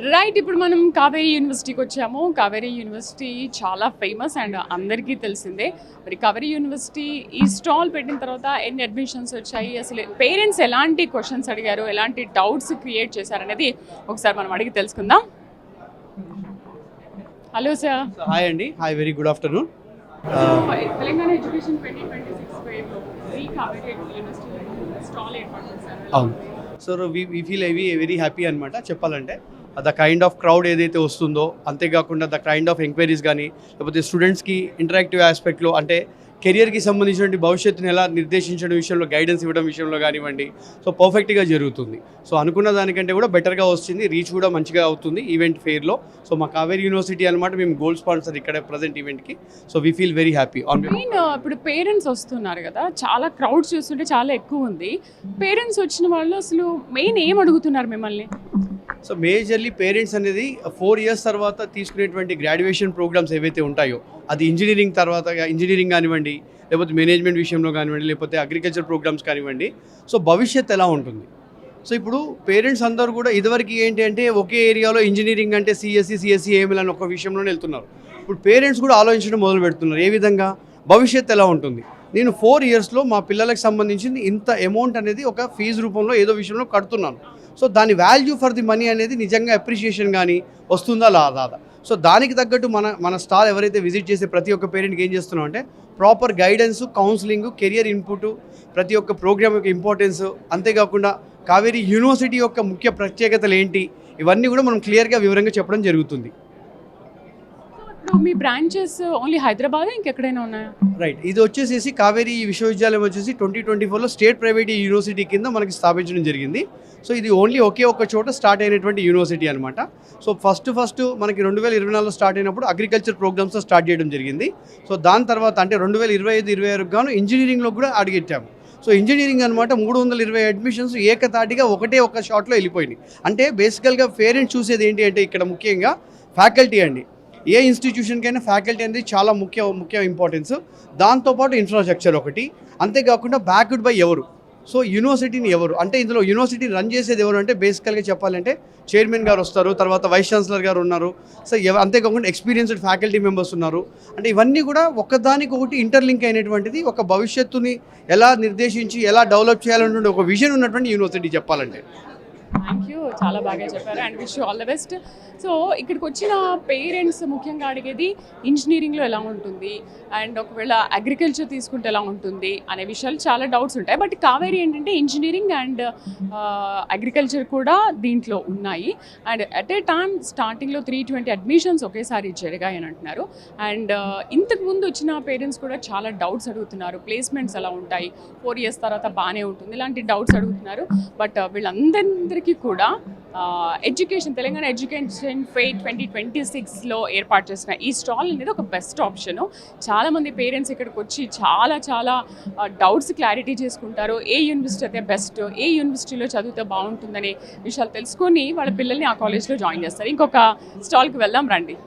Right. ఇప్పుడు మనం కావేరీ యూనివర్సిటీకి వచ్చాము. కావేరీ యూనివర్సిటీ చాలా ఫేమస్ అండ్ అందరికీ తెలిసిందే. మరి కావేరీ యూనివర్సిటీ ఈ స్టాల్ పెట్టిన తర్వాత ఎన్ని అడ్మిషన్స్ వచ్చాయి, అసలు పేరెంట్స్ ఎలాంటి క్వశ్చన్స్ అడిగారు, ఎలాంటి డౌట్స్ క్రియేట్ చేశారనేది ఒకసారి మనం అడిగి తెలుసుకుందాం. Hello sir. హాయ్ అండి. Hi, very good afternoon. Telangana education 2026 వేవ్లో ఈ కావేరీ యూనివర్సిటీ స్టాల్ ఏర్పాటు చేశారు. అవును sir, we feel very happy అనమాట. చెప్పాలంటే ద కైండ్ ఆఫ్ క్రౌడ్ ఏదైతే వస్తుందో, అంతేకాకుండా ద కైండ్ ఆఫ్ ఎంక్వైరీస్ కానీ, లేకపోతే స్టూడెంట్స్కి ఇంటరాక్టివ్ ఆస్పెక్ట్లో అంటే కెరియర్కి సంబంధించినటువంటి భవిష్యత్తుని ఎలా నిర్దేశించడం విషయంలో, గైడెన్స్ ఇవ్వడం విషయంలో కానివ్వండి, సో పర్ఫెక్ట్గా జరుగుతుంది. సో అనుకున్న దానికంటే కూడా బెటర్గా వస్తుంది, రీచ్ కూడా మంచిగా అవుతుంది ఈవెంట్ ఫెయిర్లో. సో మా కావేరీ యూనివర్సిటీ అనమాట మేము గోల్డ్ స్పాన్సర్ ఇక్కడ ప్రజెంట్ ఈవెంట్కి. So we feel very happy. ఇప్పుడు పేరెంట్స్ వస్తున్నారు కదా, చాలా క్రౌడ్ చూస్తుంటే చాలా ఎక్కువ ఉంది. పేరెంట్స్ వచ్చిన వాళ్ళు అసలు మెయిన్ ఏం అడుగుతున్నారు మిమ్మల్ని? సో మేజర్లీ పేరెంట్స్ అనేది 4 years తర్వాత తీసుకునేటువంటి గ్రాడ్యుయేషన్ ప్రోగ్రామ్స్ ఏవైతే ఉంటాయో, అది ఇంజనీరింగ్ తర్వాత ఇంజనీరింగ్ కానివ్వండి, లేకపోతే మేనేజ్మెంట్ విషయంలో కానివ్వండి, లేకపోతే అగ్రికల్చర్ ప్రోగ్రామ్స్ కానివ్వండి, సో భవిష్యత్ ఎలా ఉంటుంది. సో ఇప్పుడు పేరెంట్స్ అందరూ కూడా ఇదివరకు ఏంటి అంటే ఒకే ఏరియాలో ఇంజనీరింగ్ అంటే సిఎస్సి ఏఎంఎల్ అని ఒక విషయంలోనే వెళ్తున్నారు. ఇప్పుడు పేరెంట్స్ కూడా ఆలోచించడం మొదలు పెడుతున్నారు, ఏ విధంగా భవిష్యత్ ఎలా ఉంటుంది. నేను 4 yearsలో మా పిల్లలకు సంబంధించింది ఇంత అమౌంట్ అనేది ఒక ఫీజు రూపంలో ఏదో విషయంలో కడుతున్నాను. సో దాని వాల్యూ ఫర్ ది మనీ అనేది నిజంగా అప్రిషియేషన్ కానీ వస్తుందా లేదా. సో దానికి తగ్గట్టు మన స్టాల్ ఎవరైతే విజిట్ చేసే ప్రతి ఒక్క పేరెంట్కి ఏం చేస్తున్నాం అంటే proper guidance, counselling, career input, ప్రతి ఒక్క ప్రోగ్రామ్ యొక్క ఇంపార్టెన్స్, అంతేకాకుండా కావేరీ యూనివర్సిటీ యొక్క ముఖ్య ప్రత్యేకతలు ఏంటి, ఇవన్నీ కూడా మనం క్లియర్గా వివరంగా చెప్పడం జరుగుతుంది. మీ బ్రాంచెస్ ఓన్లీ హైదరాబాద్ ఇంకెక్కడైనా ఉన్నాయా? రైట్. ఇది వచ్చేసి కావేరీ విశ్వవిద్యాలయం వచ్చేసి 2024లో స్టేట్ ప్రైవేట్ యూనివర్సిటీ కింద మనకి స్థాపించడం జరిగింది. సో ఇది ఓన్లీ ఒకే ఒక్క చోట స్టార్ట్ అయినటువంటి యూనివర్సిటీ అనమాట. సో ఫస్ట్ మనకి 2024లో స్టార్ట్ అయినప్పుడు అగ్రికల్చర్ ప్రోగ్రామ్స్తో స్టార్ట్ చేయడం జరిగింది. సో దాని తర్వాత అంటే 2025-26 గాను ఇంజనీరింగ్లో కూడా అడిగెట్టాము. సో ఇంజనీరింగ్ అనమాట 320 అడ్మిషన్స్ ఏకతాటిగా ఒక షాట్లో వెళ్ళిపోయినాయి. అంటే బేసికల్గా పేరెంట్స్ చూసేది ఏంటి అంటే ఇక్కడ ముఖ్యంగా ఫ్యాకల్టీ అండి. ఏ ఇన్స్టిట్యూషన్కైనా ఫ్యాకల్టీ అనేది చాలా ముఖ్య ఇంపార్టెన్స్. దాంతోపాటు ఇన్ఫ్రాస్ట్రక్చర్ ఒకటి, అంతేకాకుండా బ్యాక్డ్ బై ఎవరు. సో యూనివర్సిటీని ఎవరు అంటే ఇందులో యూనివర్సిటీ రన్ చేసేది ఎవరు అంటే బేసికల్గా చెప్పాలంటే చైర్మన్ గారు వస్తారు, తర్వాత వైస్ ఛాన్సలర్ గారు ఉన్నారు, సో అంతేకాకుండా ఎక్స్పీరియన్స్డ్ ఫ్యాకల్టీ మెంబర్స్ ఉన్నారు. అంటే ఇవన్నీ కూడా ఒకదానికొకటి ఇంటర్లింక్ అయినటువంటిది, ఒక భవిష్యత్తుని ఎలా నిర్దేశించి ఎలా డెవలప్ చేయాలన్నటువంటి ఒక విజన్ ఉన్నటువంటి యూనివర్సిటీ చెప్పాలంటే. థ్యాంక్ యూ, చాలా బాగా చెప్పారు and wish you all the best. So ఇక్కడికి వచ్చిన పేరెంట్స్ ముఖ్యంగా అడిగేది ఇంజనీరింగ్లో ఎలా ఉంటుంది అండ్ ఒకవేళ అగ్రికల్చర్ తీసుకుంటే ఎలా ఉంటుంది అనే విషయాలు చాలా డౌట్స్ ఉంటాయి. బట్ కావేరీ ఏంటంటే ఇంజనీరింగ్ అండ్ అగ్రికల్చర్ కూడా దీంట్లో ఉన్నాయి. అండ్ అట్ ఏ టైమ్ స్టార్టింగ్లో 320 అడ్మిషన్స్ ఒకేసారి జరిగాయి అని అంటున్నారు. అండ్ ఇంతకుముందు వచ్చిన పేరెంట్స్ కూడా చాలా డౌట్స్ అడుగుతున్నారు, ప్లేస్మెంట్స్ ఎలా ఉంటాయి, 4 years తర్వాత బాగానే ఉంటుంది, ఇలాంటి డౌట్స్ అడుగుతున్నారు. బట్ వీళ్ళందరికీ కూడా తెలంగాణ ఎడ్యుకేషన్ ఫెయిర్ 2026లో ఏర్పాటు చేసిన ఈ స్టాల్ అనేది ఒక బెస్ట్ ఆప్షను. చాలామంది పేరెంట్స్ ఇక్కడికి వచ్చి చాలా డౌట్స్ క్లారిటీ చేసుకుంటారు. ఏ యూనివర్సిటీ అయితే బెస్ట్, ఏ యూనివర్సిటీలో చదివితే బాగుంటుందనే విషయాలు తెలుసుకొని వాళ్ళ పిల్లల్ని ఆ కాలేజ్లో జాయిన్ చేస్తారు. ఇంకొక స్టాల్కి వెళ్దాం రండి.